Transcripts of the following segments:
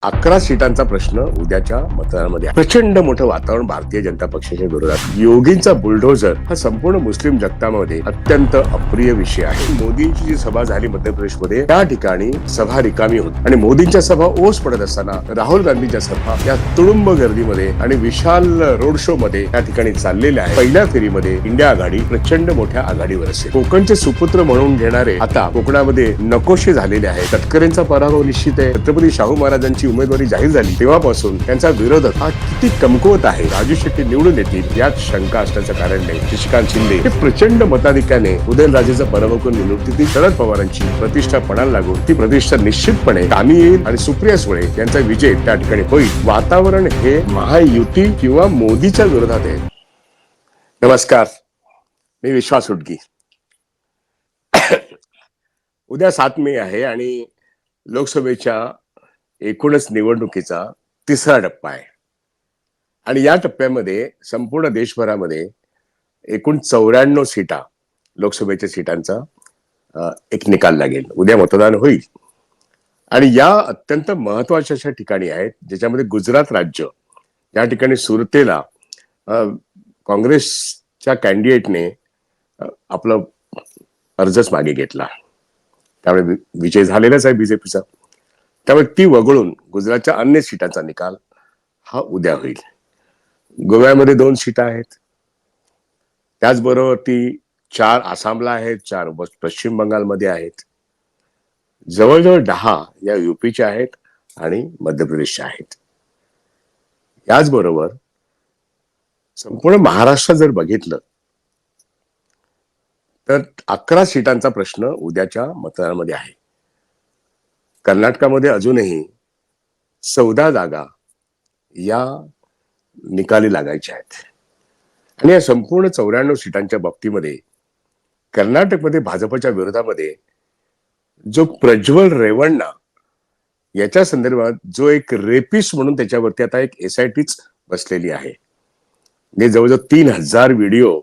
11 सीटांचा प्रश्न उद्याच्या मतदानामध्ये आहे. प्रचंड मोठं वातावरण भारतीय जनता पक्षाच्या विरोधात. योगींचा बुलडोझर हा संपूर्ण मुस्लिम जगतामध्ये अत्यंत अप्रिय विषय आहे. मोदींची जी सभा झाली मध्य प्रदेशमध्ये त्या ठिकाणी सभा रिकामी होती आणि मोदींच्या सभा ओस पडत असताना राहुल गांधींच्या सभा या तुडुंब गर्दीमध्ये आणि विशाल रोड शो मध्ये त्या ठिकाणी चाललेल्या आहे. पहिल्या फेरीमध्ये इंडिया आघाडी प्रचंड मोठ्या आघाडीवर असेल. कोकणचे सुपुत्र म्हणून घेणारे आता कोकणामध्ये नकोशे झालेले आहेत. तटकरेंचा पराभव निश्चित आहे. छत्रपती शाहू महाराजांची उमेदवारी जाहीर झाली तेव्हापासून त्यांचा विरोधक हा किती कमकुवत आहे. राजू शेट्टी निवडून येतील यात शंका असण्याचं कारण नाही. शशिकांत शिंदे हे प्रचंड मताधिक्याने उदयनराजेचा पराभव करून निवडणुकीतील शरद पवारांची प्रतिष्ठा पणाला लागून ती प्रतिष्ठा निश्चितपणे कामी येईल आणि सुप्रिया सुळे यांचा विजय त्या ठिकाणी होईल. वातावरण हे महायुती किंवा मोदीच्या विरोधात आहे. नमस्कार, मी विश्वास उटगी. उद्या 7 मे आहे आणि लोकसभेच्या एकूणच निवडणुकीचा तिसरा टप्पा आहे आणि या टप्प्यामध्ये संपूर्ण देशभरामध्ये एकूण 94 सीटा लोकसभेच्या सीटांचा एक निकाल लागेल. उद्या मतदान होईल आणि या अत्यंत महत्वाच्या अशा ठिकाणी आहेत ज्याच्यामध्ये गुजरात राज्य या ठिकाणी सुरतेला काँग्रेसच्या कॅन्डिडेटने आपलं अर्जच मागे घेतला. त्यामुळे विजय झालेलाच आहे बीजेपीचा. त्यामुळे ती वगळून गुजरातच्या अन्य सीटांचा निकाल हा उद्या होईल. गोव्यामध्ये 2 सीटा आहेत. त्याचबरोबर ती 4 आसामला आहेत, 4 पश्चिम बंगालमध्ये आहेत, जवळजवळ 10 या युपीच्या आहेत आणि मध्य प्रदेशच्या आहेत. याचबरोबर संपूर्ण महाराष्ट्र जर बघितलं तर 11 सीटांचा प्रश्न उद्याच्या मतदानामध्ये आहे. कर्नाटकामध्ये अजूनही 14 जागा या निकाली लागायच्या आहेत आणि या संपूर्ण 94 सीटांच्या बाबतीमध्ये कर्नाटकमध्ये भाजपच्या विरोधामध्ये जो प्रज्वल रेवण्णा याच्या संदर्भात जो एक रेपिस्ट म्हणून त्याच्यावरती आता एक SITच बसलेली आहे. म्हणजे जवळजवळ 3000 व्हिडिओ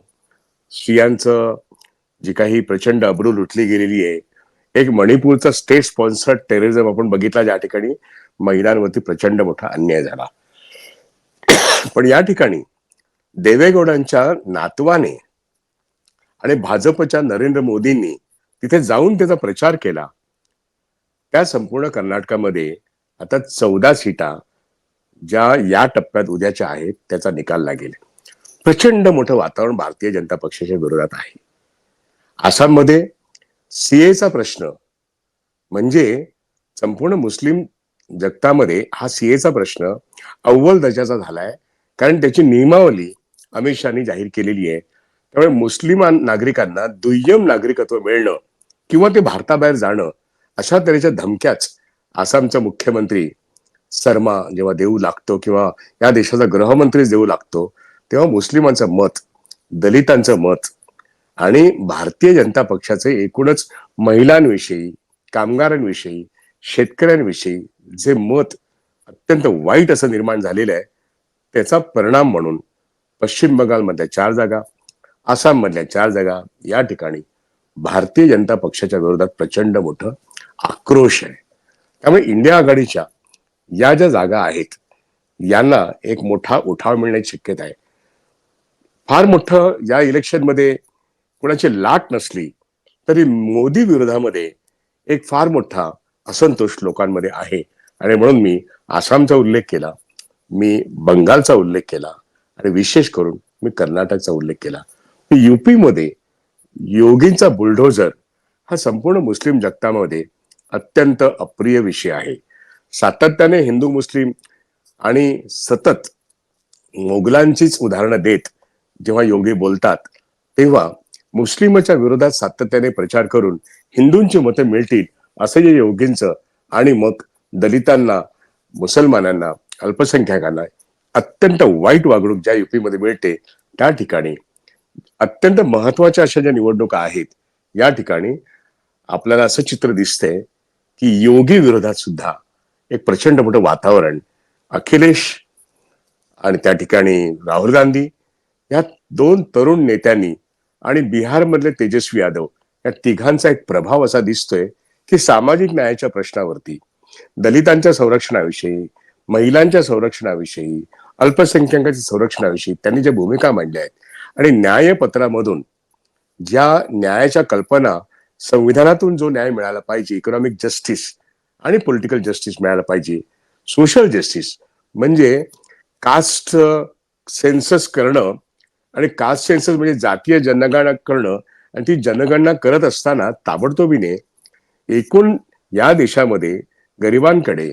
स्त्रियांचं जी काही प्रचंड अब्रू लुटली गेलेली आहे. एक मणिपूरचा स्टेट स्पॉन्सर्ड टेररिझम आपण बघितला ज्या ठिकाणी महिलांवरती प्रचंड मोठा अन्याय झाला. पण या ठिकाणी देवेगौडांच्या नातवाने आणि भाजपच्या नरेंद्र मोदींनी तिथे जाऊन त्याचा प्रचार केला. त्या संपूर्ण कर्नाटकामध्ये आता 14 सीटा ज्या या टप्प्यात उद्याच्या आहेत त्याचा निकाल लागेल. प्रचंड मोठं वातावरण भारतीय जनता पक्षाच्या विरोधात आहे. आसाममध्ये सीएचा प्रश्न म्हणजे संपूर्ण मुस्लिम जगतामध्ये हा सीएचा प्रश्न अव्वल दर्जाचा झालाय, कारण त्याची नियमावली अमित शहानी जाहीर केलेली आहे. त्यामुळे मुस्लिम नागरिकांना दुय्यम नागरिकत्व मिळणं किंवा ते भारताबाहेर जाणं अशा तऱ्हेच्या धमक्याच आसामचा मुख्यमंत्री शर्मा जेव्हा देऊ लागतो किंवा या देशाचा गृहमंत्री देऊ लागतो तेव्हा मुस्लिमांचं मत, दलितांचं मत आणि भारतीय जनता पक्षाचे एकूणच महिलांविषयी, कामगारांविषयी, शेतकऱ्यांविषयी जे मत अत्यंत वाईट असं निर्माण झालेलं आहे त्याचा परिणाम म्हणून पश्चिम बंगालमधल्या 4 जागा, आसाम मधल्या 4 जागा या ठिकाणी भारतीय जनता पक्षाच्या विरोधात प्रचंड मोठं आक्रोश आहे. त्यामुळे इंडिया आघाडीच्या या ज्या जागा आहेत यांना एक मोठा उठाव मिळण्याची शक्यता आहे. फार मोठं या इलेक्शनमध्ये कुणाची लाट नसली तरी मोदी विरोधामध्ये एक फार मोठा असंतोष लोकांमध्ये आहे आणि म्हणून मी आसामचा उल्लेख केला, मी बंगालचा उल्लेख केला आणि विशेष करून मी कर्नाटकचा उल्लेख केला. युपी मध्ये योगींचा बुलडोझर हा संपूर्ण मुस्लिम जगतामध्ये अत्यंत अप्रिय विषय आहे. सातत्याने हिंदू मुस्लिम आणि सतत मोगलांचीच उदाहरणं देत जेव्हा योगी बोलतात तेव्हा मुस्लिमच्या विरोधात सातत्याने प्रचार करून हिंदूंची मतं मिळतील असं जे योगींचं आणि मग दलितांना, मुसलमानांना, अल्पसंख्याकांना अत्यंत वाईट वागणूक ज्या युपीमध्ये मिळते त्या ठिकाणी अत्यंत महत्वाच्या अशा ज्या निवडणुका आहेत या ठिकाणी आपल्याला असं चित्र दिसतंय की योगी विरोधात सुद्धा एक प्रचंड मोठं वातावरण अखिलेश आणि त्या ठिकाणी राहुल गांधी या 2 तरुण नेत्यांनी आणि बिहार मधले तेजस्वी यादव या तिघांचा एक प्रभाव असा दिसतोय की सामाजिक न्यायाच्या प्रश्नावरती दलितांच्या संरक्षणाविषयी, महिलांच्या संरक्षणाविषयी, अल्पसंख्याकांच्या संरक्षणाविषयी त्यांनी ज्या भूमिका मांडल्या आहेत आणि न्यायपत्रामधून ज्या न्यायाच्या कल्पना, संविधानातून जो न्याय मिळाला पाहिजे, इकॉनॉमिक जस्टिस आणि पॉलिटिकल जस्टिस मिळायला पाहिजे, सोशल जस्टिस म्हणजे कास्ट सेन्सस करणं आणि कास्ट सेन्सस म्हणजे जातीय जनगणना करणं आणि ती जनगणना करत असताना ताबडतोबीने एकूण या देशामध्ये गरिबांकडे,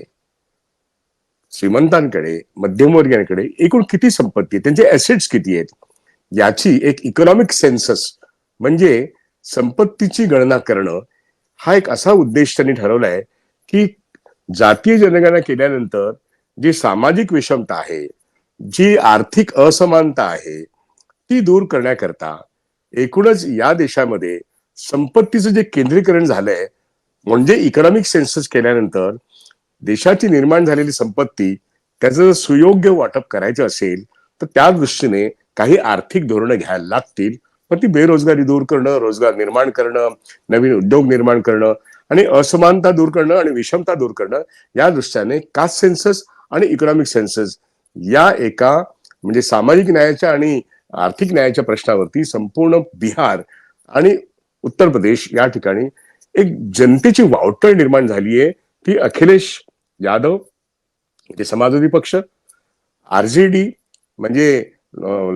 श्रीमंतांकडे, मध्यमवर्गीयांकडे एकूण किती संपत्ती, त्यांचे ऍसेट्स किती आहेत याची एक इकॉनॉमिक सेन्सस म्हणजे संपत्तीची गणना करणं हा एक असा उद्देश त्यांनी ठरवलाय की जातीय जनगणना केल्यानंतर जी सामाजिक विषमता आहे, जी आर्थिक असमानता आहे ती दूर करण्याकरता एकूणच या देशामध्ये संपत्तीचं जे केंद्रीकरण झालंय म्हणजे इकॉनॉमिक सेन्सस केल्यानंतर देशाची निर्माण झालेली संपत्ती त्याचं जर सुयोग्य वाटप करायचं असेल तर त्या दृष्टीने काही आर्थिक धोरणं घ्यायला लागतील. पण ती बेरोजगारी दूर करणं, रोजगार निर्माण करणं, नवीन उद्योग निर्माण करणं आणि असमानता दूर करणं आणि विषमता दूर करणं या दृष्टीने कास्ट सेन्सस आणि इकॉनॉमिक सेन्सस या एका म्हणजे सामाजिक न्यायाच्या आणि आर्थिक न्यायाच्या प्रश्नावरती संपूर्ण बिहार आणि उत्तर प्रदेश या ठिकाणी एक जनतेची वावटळ निर्माण झाली आहे. ती अखिलेश यादव म्हणजे समाजवादी पक्ष, आरजेडी म्हणजे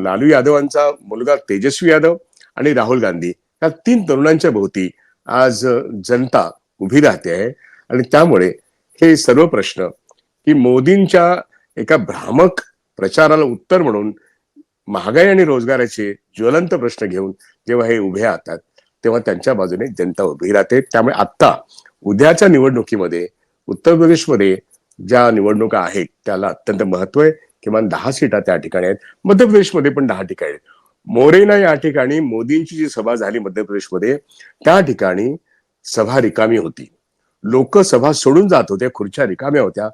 लालू यादवांचा मुलगा तेजस्वी यादव आणि राहुल गांधी या तीन तरुणांच्या भोवती आज जनता उभी राहते आहे. आणि त्यामुळे हे सर्व प्रश्न की मोदींच्या एका भ्रामक प्रचाराला उत्तर म्हणून महागाई आणि रोजगाराचे ज्वलंत प्रश्न घेऊन जेव्हा हे उभे राहतात तेव्हा त्यांच्या बाजूने जनता उभी राहते. त्यामुळे आता उद्याच्या निवडणुकीमध्ये उत्तर प्रदेशमध्ये ज्या निवडणुका आहेत त्याला अत्यंत महत्व आहे. किमान 10 सीटा त्या ठिकाणी आहेत. मध्य प्रदेशमध्ये पण 10 ठिकाणी आहेत. मोरेना या ठिकाणी मोदींची जी सभा झाली मध्य प्रदेशमध्ये त्या ठिकाणी सभा रिकामी होती, लोक सभा सोडून जात होते, खुर्च्या रिकाम्या होत्या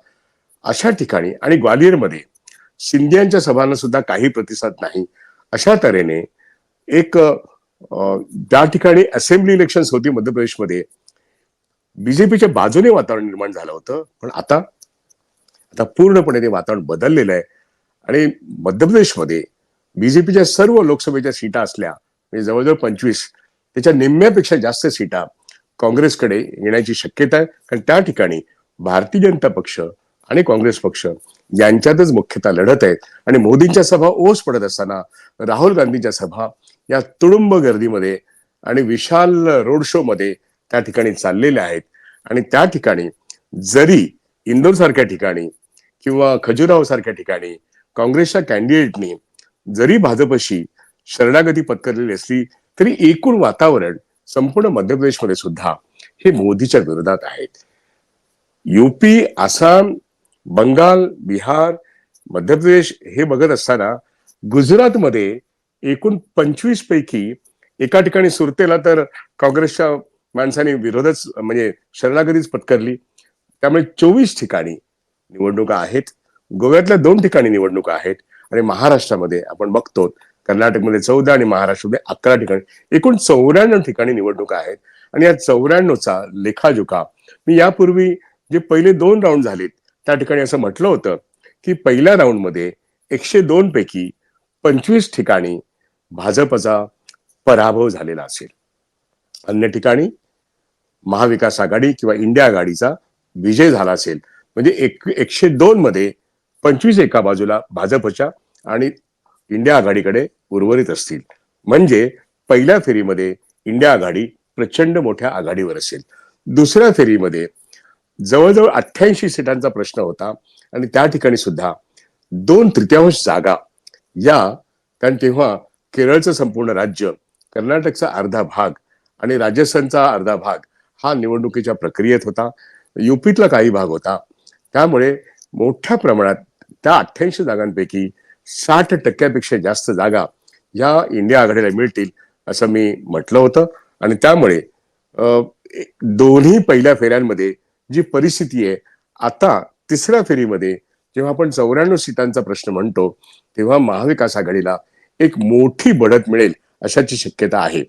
अशा ठिकाणी. आणि ग्वालियरमध्ये शिंदेच्या सभांना सुद्धा काही प्रतिसाद नाही. अशा तऱ्हेने एक त्या ठिकाणी असेंब्ली इलेक्शन्स होती मध्य प्रदेशमध्ये, बीजेपीच्या बाजूने वातावरण निर्माण झालं होतं. पण आता आता पूर्णपणे ते वातावरण बदललेलं आहे. आणि मध्य प्रदेशमध्ये बीजेपीच्या सर्व लोकसभेच्या सीटा असल्या म्हणजे जवळजवळ 25, त्याच्या निम्म्यापेक्षा जास्त सीटा काँग्रेसकडे येण्याची शक्यता आहे. कारण त्या ठिकाणी भारतीय जनता पक्ष आणि काँग्रेस पक्ष यांच्यातच मुख्यतः लढत आहेत. आणि मोदींच्या सभा ओस पडत असताना राहुल गांधीच्या सभा या तुडुंब गर्दीमध्ये आणि विशाल रोड शो मध्ये त्या ठिकाणी चाललेल्या आहेत. आणि त्या ठिकाणी जरी इंदोर सारख्या ठिकाणी किंवा खजुराहो सारख्या ठिकाणी काँग्रेसच्या कॅन्डिडेटनी जरी भाजपशी शरणागती पत्करलेली असली तरी एकूण वातावरण संपूर्ण मध्य प्रदेशमध्ये सुद्धा हे मोदीच्या विरोधात आहेत. यूपी, आसाम, बंगाल, बिहार, मध्य प्रदेश हे बघत असताना गुजरातमध्ये एकूण 25 पैकी एका ठिकाणी सुरतेला तर काँग्रेसच्या माणसाने विरोधच म्हणजे शरणागतीच पत्करली. त्यामुळे 24 ठिकाणी निवडणुका आहेत. गोव्यातल्या 2 ठिकाणी निवडणुका आहेत. आणि महाराष्ट्रामध्ये आपण बघतो कर्नाटकमध्ये 14 आणि महाराष्ट्रामध्ये 11 ठिकाणी एकूण 94 ठिकाणी निवडणुका आहेत. आणि या 94चा लेखाजोखा मी यापूर्वी जे पहिले 2 राऊंड झालेत त्या ठिकाणी असं म्हटलं होतं की पहिल्या राऊंडमध्ये 102 पैकी 25 ठिकाणी भाजपचा पराभव झालेला असेल, अन्य ठिकाणी महाविकास आघाडी किंवा इंडिया आघाडीचा विजय झाला असेल. म्हणजे 102 मध्ये 25 एका बाजूला भाजपच्या आणि इंडिया आघाडीकडे उर्वरित असतील. म्हणजे पहिल्या फेरीमध्ये इंडिया आघाडी प्रचंड मोठ्या आघाडीवर असेल. दुसऱ्या फेरीमध्ये जवळजवळ 88 सीटांचा प्रश्न होता आणि त्या ठिकाणी सुद्धा 2/3 जागा या, कारण तेव्हा केरळचं संपूर्ण राज्य, कर्नाटकचा अर्धा भाग आणि राजस्थानचा अर्धा भाग हा निवडणुकीच्या प्रक्रियेत होता, युपीतला काही भाग होता. त्यामुळे मोठ्या प्रमाणात त्या 88 जागांपैकी 60% जास्त जागा या इंडिया आघाडीला मिळतील असं मी म्हटलं होतं. आणि त्यामुळे दोन्ही पहिल्या फेऱ्यांमध्ये जी परिस्थिती आहे आता तिसऱ्या फेरीमध्ये जेव्हा आपण 94 सीटांचा प्रश्न म्हणतो तेव्हा महाविकास आघाडीला एक मोठी बढत मिळेल अशाची शक्यता आहे.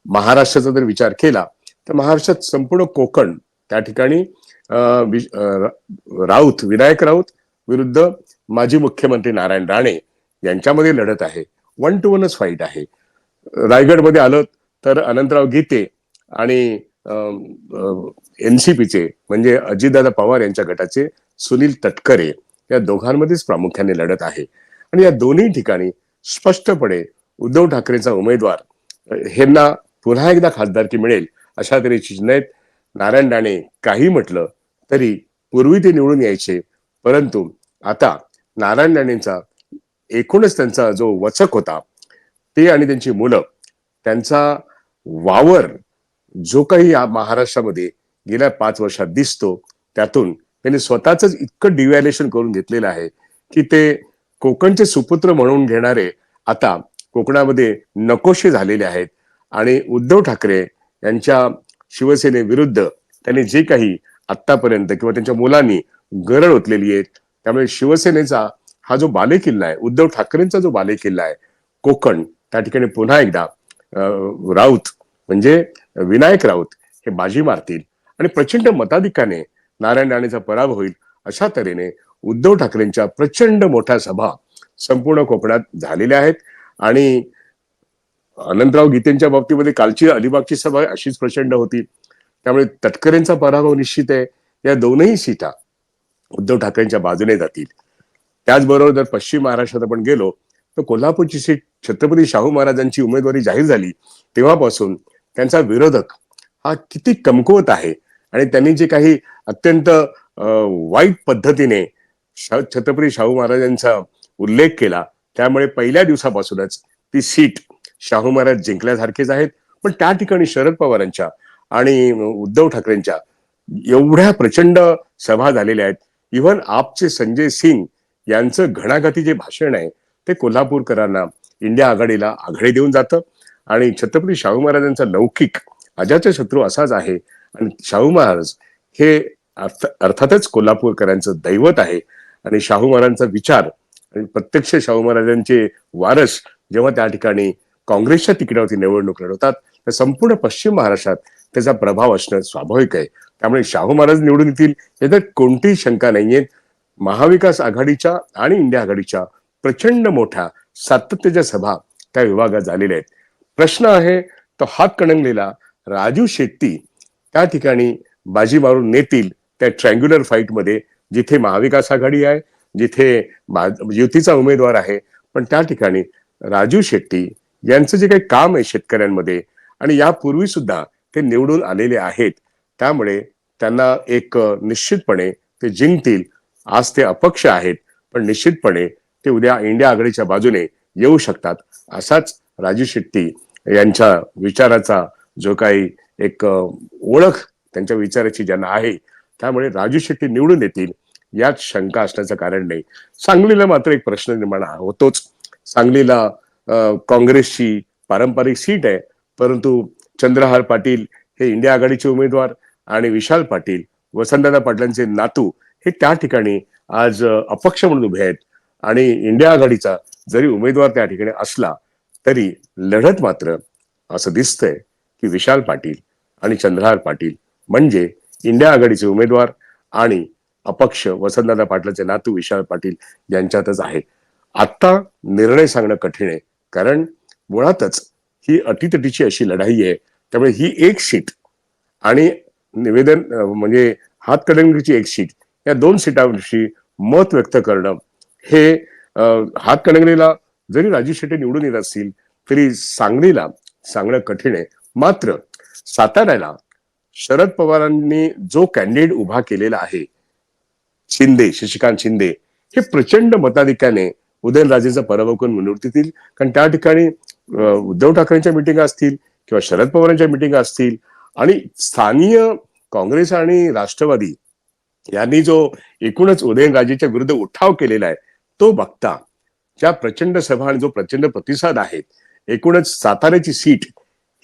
महाराष्ट्राचा जर विचार केला तर महाराष्ट्रात संपूर्ण कोकण त्या ठिकाणी राऊत, विनायक राऊत विरुद्ध माजी मुख्यमंत्री नारायण राणे यांच्यामध्ये लढत आहे. 1 to 1च फाईट आहे. रायगडमध्ये आलं तर अनंतराव गीते आणि एनसीपीचे म्हणजे अजितदादा पवार यांच्या गटाचे सुनील तटकरे या दोघांमध्येच प्रामुख्याने लढत आहे. आणि या दोन्ही ठिकाणी स्पष्टपणे उद्धव ठाकरेंचा उमेदवार यांना पुन्हा एकदा खासदारकी मिळेल अशा तऱ्हेची चिन्ह आहेत. नारायण राणे काही म्हटलं तरी पूर्वी ते निवडून यायचे, परंतु आता नारायण राणेंचा एकूणच त्यांचा जो वचक होता ते आणि त्यांची मुलं, त्यांचा वावर जो काही या महाराष्ट्रामध्ये गेल्या 5 वर्षात दिसतो, त्यातून त्यांनी स्वतःच इतकं डिव्हॅल्युएशन करून घेतलेलं आहे की ते कोकणचे सुपुत्र म्हणून घेणारे आता कोकणामध्ये नकोशे झालेले आहेत. आणि उद्धव ठाकरे यांच्या शिवसेनेविरुद्ध त्यांनी जे काही आतापर्यंत किंवा त्यांच्या मुलांनी गरळ ओतलेली आहे, त्यामुळे शिवसेनेचा हा जो बालेकिल्ला आहे, उद्धव ठाकरेंचा जो बालेकिल्ला आहे कोकण, त्या ठिकाणी पुन्हा एकदा राऊत म्हणजे विनायक राऊत हे बाजी मारतील आणि प्रचंड मताधिक्याने नारायण राणेचा पराभव होईल. अशा तऱ्हेने उद्धव ठाकरेंच्या प्रचंड मोठ्या सभा संपूर्ण कोकणात झालेल्या आहेत. आणि अनंतराव गीतेंच्या बाबतीमध्ये कालची अलिबागची सभा अशीच प्रचंड होती. त्यामुळे तटकरेंचा पराभव निश्चित आहे. या दोनही सीटा उद्धव ठाकरेंच्या बाजूने जातील. त्याचबरोबर जर पश्चिम महाराष्ट्रात आपण गेलो तर कोल्हापूरची सीट छत्रपती शाहू महाराजांची उमेदवारी जाहीर झाली तेव्हापासून त्यांचा विरोधक हा किती कमकुवत आहे. आणि त्यांनी जे काही अत्यंत वाईट पद्धतीने छत्रपती शाहू महाराजांचा उल्लेख केला, त्यामुळे पहिल्या दिवसापासूनच ती सीट शाहू महाराज जिंकल्यासारखेच आहेत. पण त्या ठिकाणी शरद पवारांच्या आणि उद्धव ठाकरेंच्या एवढ्या प्रचंड सभा झालेल्या आहेत. इव्हन आपचे संजय सिंग यांचं घणाघाती जे भाषण आहे ते कोल्हापूरकरांना, इंडिया आघाडीला आघाडी देऊन जातं. आणि छत्रपती शाहू महाराजांचा लौकिक अजातशत्रू असाच आहे. आणि शाहू महाराज हे अर्थातच कोल्हापूरकरांचं दैवत आहे. आणि शाहू महाराजांचा विचार आणि प्रत्यक्ष शाहू महाराजांचे वारस जेव्हा त्या ठिकाणी काँग्रेसच्या तिकिटावरती निवडणूक लढवतात तर संपूर्ण पश्चिम महाराष्ट्रात त्याचा प्रभाव असणं स्वाभाविक आहे. त्यामुळे शाहू महाराज निवडून येतील याच्यात कोणतीही शंका नाहीये. महाविकास आघाडीच्या आणि इंडिया आघाडीच्या प्रचंड मोठ्या सातत्याच्या सभा त्या विभागात झालेल्या आहेत. प्रश्न आहे तो हातकणंगलेला राजू शेट्टी त्या ठिकाणी बाजी मारून नेतील त्या ट्रँग्युलर फाईट मध्ये, जिथे महाविकास आघाडी आहे, जिथे युतीचा उमेदवार आहे. पण त्या ठिकाणी राजू शेट्टी यांचं जे काही काम आहे शेतकऱ्यांमध्ये आणि यापूर्वी सुद्धा ते निवडून आलेले आहेत, त्यामुळे त्यांना एक निश्चितपणे ते जिंकतील. आज ते अपक्ष आहेत पण निश्चितपणे ते उद्या इंडिया आघाडीच्या बाजूने येऊ शकतात. असाच राजू शेट्टी यांच्या विचाराचा जो काही एक ओळख त्यांच्या विचाराची ज्यांना आहे, त्यामुळे राजू शेट्टी निवडून येतील यात शंका असण्याचं कारण नाही. सांगलीला मात्र एक प्रश्न निर्माण होतोच. सांगलीला काँग्रेसची पारंपरिक सीट आहे, परंतु चंद्रहार पाटील हे इंडिया आघाडीचे उमेदवार आणि विशाल पाटील वसंतदादा पाटलांचे नातू हे त्या ठिकाणी आज अपक्ष म्हणून उभे आहेत. आणि इंडिया आघाडीचा जरी उमेदवार त्या ठिकाणी असला तरी लढत मात्र असं दिसतंय की विशाल पाटील आणि चंद्रहार पाटील म्हणजे इंडिया आघाडीचे उमेदवार आणि अपक्ष वसंतदादा पाटलांचे नातू विशाल पाटील यांच्यातच आहे. आता निर्णय सांगणं कठीण आहे, कारण मुळातच ही अटीतटीची अशी लढाई आहे. त्यामुळे ही एक सीट आणि निवेदन म्हणजे हातकणंगलेची एक सीट, या 2 सीटांविषयी मत व्यक्त करणं हे हातकणंगलेला जरी राजू शेट्टी निवडून येत असतील तरी सांगलीला सांगणं कठीण आहे. मात्र साताऱ्याला शरद पवारांनी जो कॅन्डिडेट उभा केलेला आहे शिंदे, शशिकांत शिंदे, हे प्रचंड मताधिक्याने उदयनराजेंचा पराभव करून निवडून येतील. कारण त्या ठिकाणी उद्धव ठाकरेंच्या मिटिंगा असतील किंवा शरद पवारांच्या मिटिंगा असतील आणि स्थानीय काँग्रेस आणि राष्ट्रवादी यांनी जो एकूणच उदयनराजेच्या विरुद्ध उठाव केलेला आहे तो बघता ज्या प्रचंड सभा आणि जो प्रचंड प्रतिसाद आहे, एकूणच साताऱ्याची सीट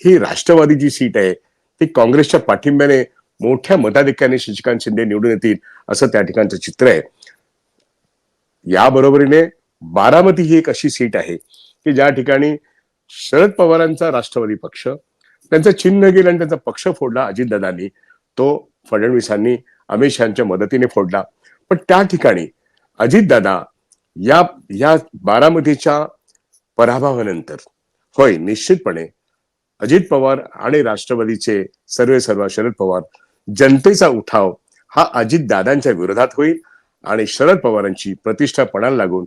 ही राष्ट्रवादीची सीट आहे. ती काँग्रेसच्या पाठिंब्याने मोठ्या मताधिक्याने शशिकांत शिंदे निवडून येतील असं त्या ठिकाणचं चित्र आहे. या बरोबरीने बारामती ही एक अशी सीट आहे की ज्या ठिकाणी शरद पवारांचा राष्ट्रवादी पक्ष त्यांचं चिन्ह गेलं आणि त्यांचा पक्ष फोडला अजितदादांनी, तो फडणवीसांनी अमित शहाच्या मदतीने फोडला. पण त्या ठिकाणी अजितदादा या या बारामतीच्या पराभवानंतर, होय निश्चितपणे अजित पवार आणि राष्ट्रवादीचे सर्वे सर्व शरद पवार, जनतेचा उठाव हा अजितदादांच्या विरोधात होईल आणि शरद पवारांची प्रतिष्ठा पणाला लागून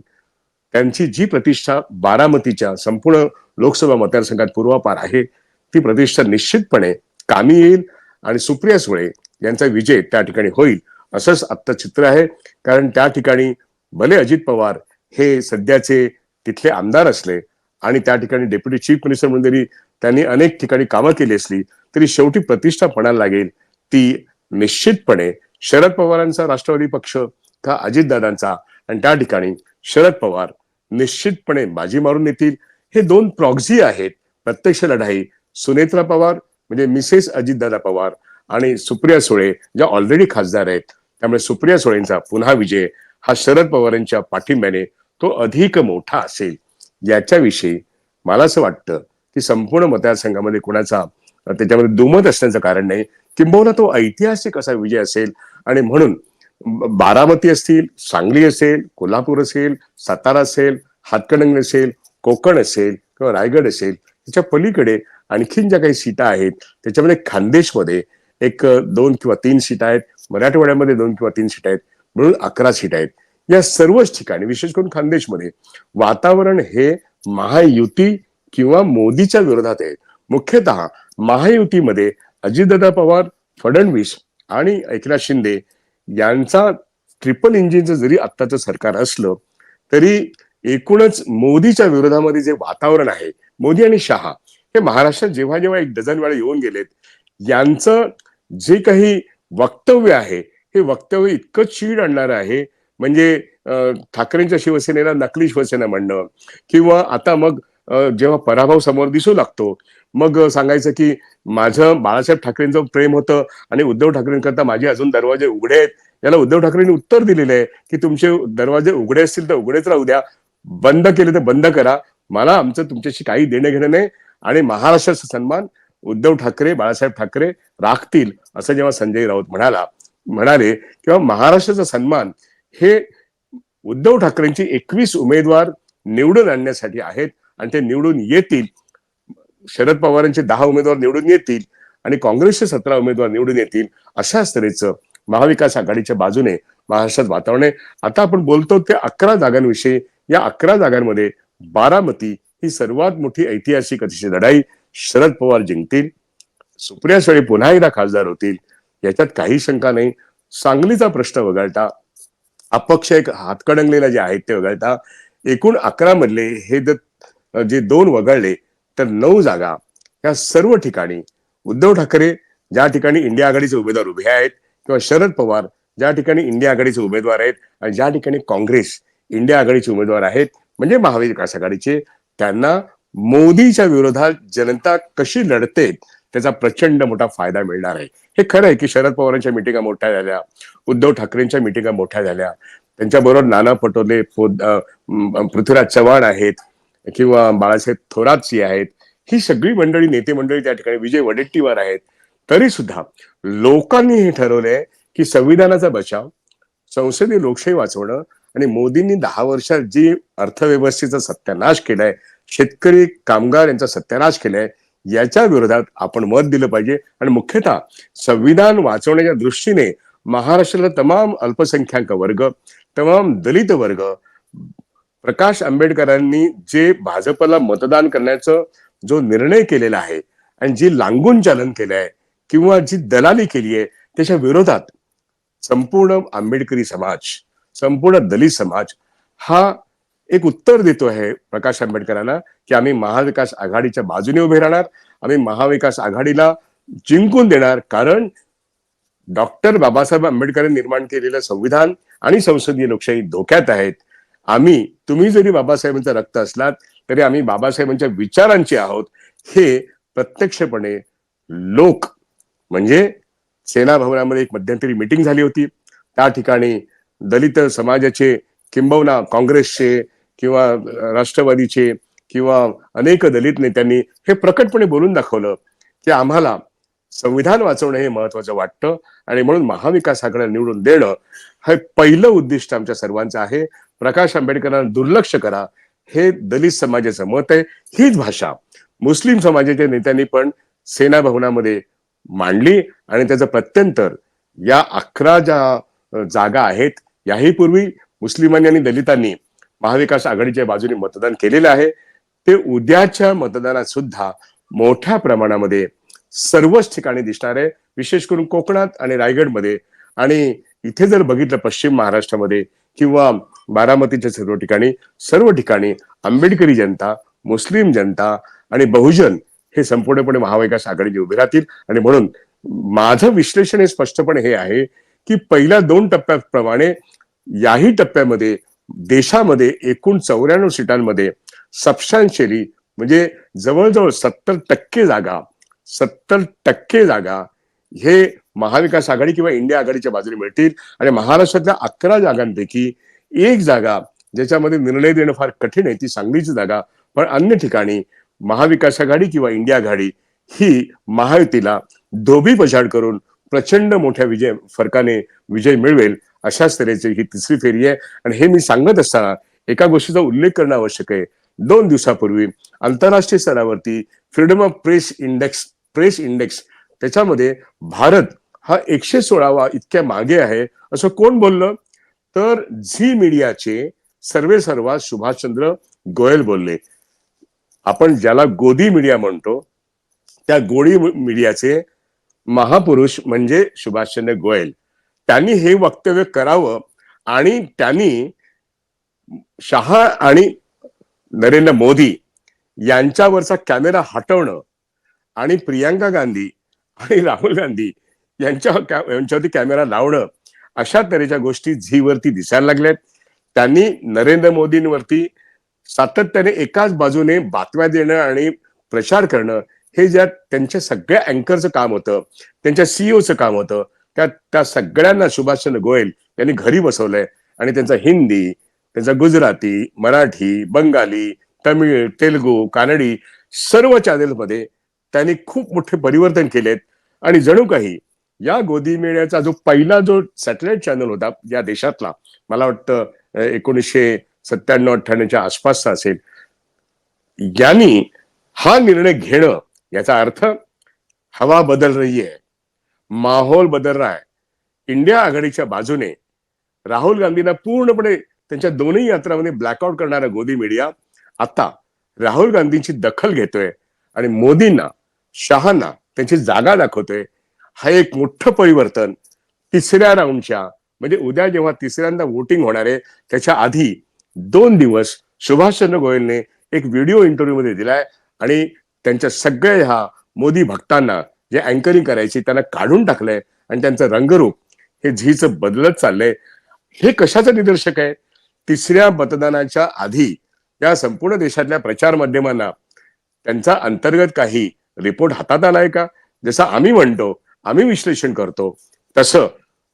त्यांची जी प्रतिष्ठा बारामतीच्या संपूर्ण लोकसभा मतदारसंघात पूर्वापार आहे ती प्रतिष्ठा निश्चितपणे कामी येईल आणि सुप्रिया सुळे यांचा विजय त्या ठिकाणी होईल असंच आत्ता चित्र आहे. कारण त्या ठिकाणी भले अजित पवार हे सध्याचे तिथले आमदार असले आणि त्या ठिकाणी डेप्युटी चीफ मिनिस्टर म्हणून जरी त्यांनी अनेक ठिकाणी कामं केली असली तरी शेवटी प्रतिष्ठा पणाला लागेल ती निश्चितपणे शरद पवारांचा राष्ट्रवादी पक्ष का अजितदादांचा. आणि त्या ठिकाणी शरद पवार निश्चितपणे बाजी मारून येतील. हे दोन प्रॉक्झी आहेत. प्रत्यक्ष लढाई सुनेत्रा पवार म्हणजे मिसेस अजितदादा पवार आणि सुप्रिया सुळे ज्या ऑलरेडी खासदार आहेत. त्यामुळे सुप्रिया सुळेंचा पुन्हा विजय हा शरद पवारांच्या पाठिंब्याने तो अधिक मोठा असेल. याच्याविषयी मला असं वाटतं की संपूर्ण मतदारसंघामध्ये कुणाचा त्याच्यामध्ये दुमत असण्याचं कारण नाही, किंबहुना तो ऐतिहासिक असा विजय असेल. आणि म्हणून बारामती असतील, सांगली असेल, कोल्हापूर असेल, सातारा असेल, हातकणंगले असेल, कोकण असेल किंवा रायगड असेल, त्याच्या पलीकडे आणखीन ज्या काही सीटा आहेत त्याच्यामध्ये खानदेशमध्ये एक 2 किंवा 3 सीट आहेत, मराठवाड्यामध्ये 2 किंवा 3 सीट आहेत, म्हणून 11 सीट आहेत. या सर्वच ठिकाणी विशेष करून खानदेशमध्ये वातावरण हे महायुती किंवा मोदीच्या विरोधात आहे. मुख्यतः महायुतीमध्ये अजितदादा पवार, फडणवीस आणि एकनाथ शिंदे यांचा ट्रिपल इंजिनचं जरी आत्ताचं सरकार असलं तरी एकूणच मोदीच्या विरोधामध्ये जे वातावरण आहे, मोदी आणि शहा हे महाराष्ट्रात जेव्हा जेव्हा एक डझन वेळा येऊन गेलेत, यांचं जे काही वक्तव्य आहे हे वक्तव्य इतकं चीड आणणारं आहे. म्हणजे ठाकरेंच्या शिवसेनेला नकली शिवसेना म्हणणं किंवा आता मग जेव्हा पराभव समोर दिसू लागतो मग सांगायचं की माझं बाळासाहेब ठाकरेंचं प्रेम होतं आणि उद्धव ठाकरेंकरता माझे अजून दरवाजे उघडे आहेत. याला उद्धव ठाकरेंनी उत्तर दिलेलं आहे की तुमचे दरवाजे उघडे असतील तर उघडेच राहू द्या, बंद केले तर बंद करा, मला आमचं तुमच्याशी काही देणं घेणं नाही. आणि महाराष्ट्राचा सन्मान उद्धव ठाकरे, बाळासाहेब ठाकरे राखतील असं जेव्हा संजय राऊत म्हणाले किंवा महाराष्ट्राचा सन्मान हे उद्धव ठाकरेंची 21 उमेदवार निवडून आणण्यासाठी आहेत आणि ते निवडून येतील. शरद पवारांचे 10 उमेदवार निवडून येतील आणि काँग्रेसचे 17 उमेदवार निवडून येतील. अशाच तऱ्हेचं महाविकास आघाडीच्या बाजूने महाराष्ट्रात वातावरण आहे. आता आपण बोलतो त्या 11 जागांविषयी. या 11 जागांमध्ये बारामती ही सर्वात मोठी ऐतिहासिक अतिशय लढाई. शरद पवार जिंकतील, सुप्रिया सुळे पुन्हा एकदा खासदार होतील, याच्यात काही शंका नाही. सांगलीचा प्रश्न वगळता, अपक्ष एक हातकणंगलेला जे आहेत ते वगळता एकूण 11 मधले हे जे 2 वगळले तर 9 जागा या सर्व ठिकाणी उद्धव ठाकरे ज्या ठिकाणी इंडिया आघाडीचे उमेदवार उभे आहेत किंवा शरद पवार ज्या ठिकाणी इंडिया आघाडीचे उमेदवार आहेत आणि ज्या ठिकाणी काँग्रेस इंडिया आघाडीचे उमेदवार आहेत म्हणजे महाविकास आघाडीचे, त्यांना मोदीच्या विरोधात जनता कशी लढते त्याचा प्रचंड मोठा फायदा मिळणार आहे. हे खरं आहे की शरद पवारांच्या मिटिंगा मोठ्या झाल्या, उद्धव ठाकरेंच्या मिटिंगा मोठ्या झाल्या, त्यांच्याबरोबर नाना पटोले, पृथ्वीराज चव्हाण आहेत किंवा बाळासाहेब थोरातजी आहेत, ही सगळी मंडळी, नेते मंडळी त्या ठिकाणी, विजय वडेट्टीवार आहेत. तरी सुद्धा लोकांनी हे ठरवलंय की संविधानाचा बचाव, संसदीय लोकशाही वाचवणं आणि मोदींनी 10 वर्षात जी अर्थव्यवस्थेचा सत्यानाश केलाय, शेतकरी कामगार यांचा सत्यानाश केलाय, याच्या विरोधात आपण मत दिलं पाहिजे. आणि मुख्यतः संविधान वाचवण्याच्या दृष्टीने महाराष्ट्राला तमाम अल्पसंख्याक वर्ग, तमाम दलित वर्ग, प्रकाश आंबेडकरांनी जे भाजपला मतदान करण्याचा जो निर्णय केलेला आहे आणि जी लांगून चालन केलं आहे किंवा जी दलाली केली आहे त्याच्या विरोधात संपूर्ण आंबेडकरी समाज, संपूर्ण दलित समाज हा एक उत्तर देतो आहे प्रकाश आंबेडकरांना की आम्ही महाविकास आघाडीच्या बाजूने उभे राहणार, आम्ही महाविकास आघाडीला जिंकून देणार. कारण डॉक्टर बाबासाहेब आंबेडकरांनी निर्माण केलेलं संविधान आणि संसदीय लोकशाही धोक्यात आहेत. तुम्ही जरी बाबासाहेबांचं रक्त असलात तरी आम्ही बाबासाहेबांच्या विचारांचे आहोत. हे प्रत्यक्षपणे लोक, म्हणजे सेना भवनामध्ये एक मध्यंतरी मीटिंग झाली होती, त्या ठिकाणी दलित समाजाचे किंबहुना काँग्रेसचे किंवा राष्ट्रवादीचे किंवा अनेक दलित नेत्यांनी हे प्रकटपणे बोलून दाखवलं की आम्हाला संविधान वाचवणं हे महत्वाचं वाटतं आणि म्हणून महाविकास आघाडीला निवडून देणं हे पहिलं उद्दिष्ट आमच्या सर्वांचं आहे. प्रकाश आंबेडकरांना दुर्लक्ष करा हे दलित समाजाचं मत आहे. हीच भाषा मुस्लिम समाजाच्या नेत्यांनी पण सेना भवनामध्ये मांडली आणि त्याचं प्रत्यंतर या 11 ज्या जागा आहेत याही पूर्वी मुस्लिमांनी आणि दलितांनी महाविकास आघाडीच्या बाजूने मतदान केलेलं आहे. ते उद्याच्या मतदानात सुद्धा मोठ्या प्रमाणामध्ये सर्वच ठिकाणी दिसणार आहे, विशेष करून कोकणात आणि रायगडमध्ये. आणि इथे जर बघितलं पश्चिम महाराष्ट्रामध्ये किंवा बारामतीच्या सर्व ठिकाणी आंबेडकरी जनता, मुस्लिम जनता आणि बहुजन हे संपूर्णपणे महाविकास आघाडीने उभे राहतील. आणि म्हणून माझं विश्लेषण हे स्पष्टपणे हे आहे की पहिल्या 2 टप्प्याप्रमाणे याही टप्प्यामध्ये देशामध्ये एकूण 94 सीटांमध्ये सबस्टॅन्शियली म्हणजे जवळजवळ 70% जागा हे महाविकास आघाडी किंवा इंडिया आघाडीच्या बाजूने मिळतील. आणि महाराष्ट्रातल्या 11 जागांपैकी एक जागा ज्याच्यामध्ये निर्णय देणं फार कठीण आहे ती सांगलीची जागा. पण अन्य ठिकाणी महाविकास आघाडी किंवा इंडिया आघाडी ही महायुतीला धोबी पछाड करून प्रचंड मोठ्या फरकाने विजय मिळवेल अशाच तऱ्हेची ही तिसरी फेरी आहे. आणि हे मी सांगत असताना एका गोष्टीचा उल्लेख करणं आवश्यक आहे. 2 दिवसापूर्वी आंतरराष्ट्रीय स्तरावरती फ्रीडम ऑफ प्रेस इंडेक्स त्याच्यामध्ये भारत हा 116वा इतक्या मागे आहे असं कोण बोललं? तर झी मीडियाचे सर्वेसर्वा सुभाषचंद्र गोयल बोलले. आपण ज्याला गोदी मीडिया म्हणतो त्या गोडी मीडियाचे महापुरुष म्हणजे सुभाषचंद्र गोयल. त्यांनी हे वक्तव्य करावं आणि त्यांनी शहा आणि नरेंद्र मोदी यांच्यावरचा कॅमेरा हटवणं आणि प्रियांका गांधी आणि राहुल गांधी यांच्यावरती कॅमेरा लावणं अशा तऱ्हेच्या गोष्टी झीवरती दिसायला लागल्यात. त्यांनी नरेंद्र मोदींवरती सातत्याने एकाच बाजूने बातम्या देणं आणि प्रचार करणं हे ज्या त्यांच्या सगळ्या अँकरचं काम होतं, त्यांच्या सीईओचं काम होतं, त्या सगळ्यांना सुभाषचंद्र गोयल यांनी घरी बसवलंय. आणि त्यांचा हिंदी, त्यांचा गुजराती, मराठी, बंगाली, तमिळ, तेलुगू, कानडी सर्व चॅनेलमध्ये त्यांनी खूप मोठे परिवर्तन केलेत. आणि जणू काही या गोदी मीडियाचा जो पहिला जो सॅटेलाइट चॅनल होता या देशातला, मला वाटतं 1997-98च्या आसपासचा असेल, यांनी हा निर्णय घेणं याचा अर्थ हवा बदल रही है, माहौल बदल रहा है. इंडिया आघाडीच्या बाजूने राहुल गांधींना पूर्णपणे त्यांच्या दोन्ही यात्रामध्ये ब्लॅकआउट करणारा गोदी मीडिया आता राहुल गांधींची दखल घेतोय आणि मोदींना, शहांना त्यांची जागा दाखवतोय. हा एक मोठं परिवर्तन तिसऱ्या राऊंडच्या म्हणजे उद्या जेव्हा तिसऱ्यांदा वोटिंग होणार आहे त्याच्या आधी 2 दिवस सुभाषचंद्र गोयलने एक व्हिडिओ इंटरव्ह्यू मध्ये दिलाय आणि त्यांच्या सगळ्या ह्या मोदी भक्तांना जे अँकरिंग करायची त्यांना काढून टाकलंय आणि त्यांचं रंगरूप हे झीचं बदलत चाललंय. हे कशाचं निदर्शक आहे? तिसऱ्या मतदानाच्या आधी या संपूर्ण देशातल्या प्रचार माध्यमांना त्यांचा अंतर्गत काही रिपोर्ट हातात आलाय का? जसं आम्ही म्हणतो, आम्ही विश्लेषण करतो, तसं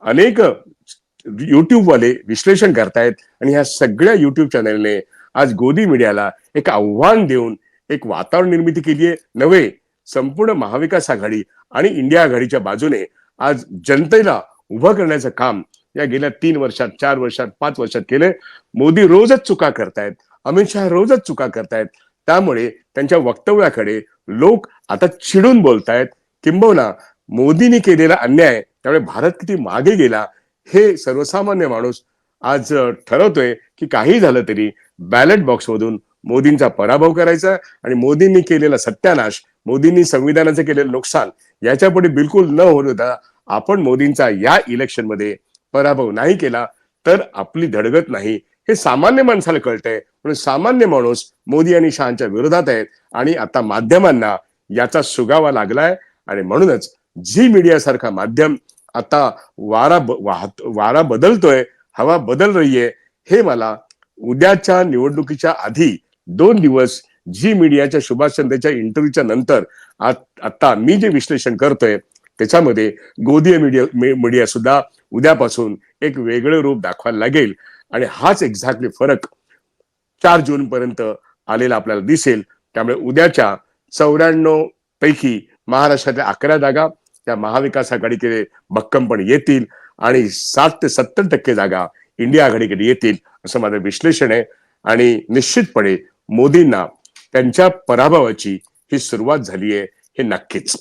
अनेक युट्यूब वाले विश्लेषण करतायत. आणि ह्या सगळ्या युट्यूब चॅनलने आज गोदी मीडियाला एक आव्हान देऊन एक वातावरण निर्मिती केली आहे. नव्हे, संपूर्ण महाविकास आघाडी आणि इंडिया आघाडीच्या बाजूने आज जनतेला उभं करण्याचं काम या गेल्या 3 वर्षात, 4 वर्षात, 5 वर्षात केलंय. मोदी रोजच चुका करतायत, अमित शहा रोजच चुका करतायत. त्यामुळे त्यांच्या वक्तव्याकडे लोक आता चिडून बोलतायत. किंबहुना मोदींनी केलेला अन्याय, त्यामुळे भारत किती मागे गेला हे सर्वसामान्य माणूस आज ठरवतोय की काही झालं तरी बॅलेट बॉक्समधून मोदींचा पराभव करायचा आणि मोदींनी केलेला सत्यानाश, मोदींनी संविधानाचं केलेलं नुकसान याच्यापुढे बिलकुल न होता आपण मोदींचा या इलेक्शनमध्ये पराभव नाही केला तर आपली धडगत नाही हे सामान्य माणसाला कळतंय. म्हणून सामान्य माणूस मोदी आणि शहांच्या विरोधात आहेत आणि आता माध्यमांना याचा सुगावा लागलाय. आणि म्हणूनच झी मीडिया सारखा माध्यम आता वारा बदलतोय, हवा बदल रही है. हे मला उद्याच्या निवडणुकीच्या आधी 2 दिवस झी मीडियाच्या सुभाषचंद्रच्या इंटरव्ह्यूच्या नंतर आता मी जे विश्लेषण करतोय त्याच्यामध्ये गोदी मीडिया सुद्धा उद्यापासून एक वेगळं रूप दाखवायला लागेल. आणि हाच एक्झॅक्टली फरक 4 जून पर्यंत आलेला आपल्याला दिसेल. त्यामुळे उद्याच्या 94 पैकी महाराष्ट्रातल्या 11 जागा त्या महाविकास आघाडीकडे भक्कमपणे येतील आणि 60 ते 70% जागा इंडिया आघाडीकडे येतील असं माझं विश्लेषण आहे. आणि निश्चितपणे मोदींना त्यांच्या पराभवाची ही सुरुवात झाली आहे हे नक्कीच.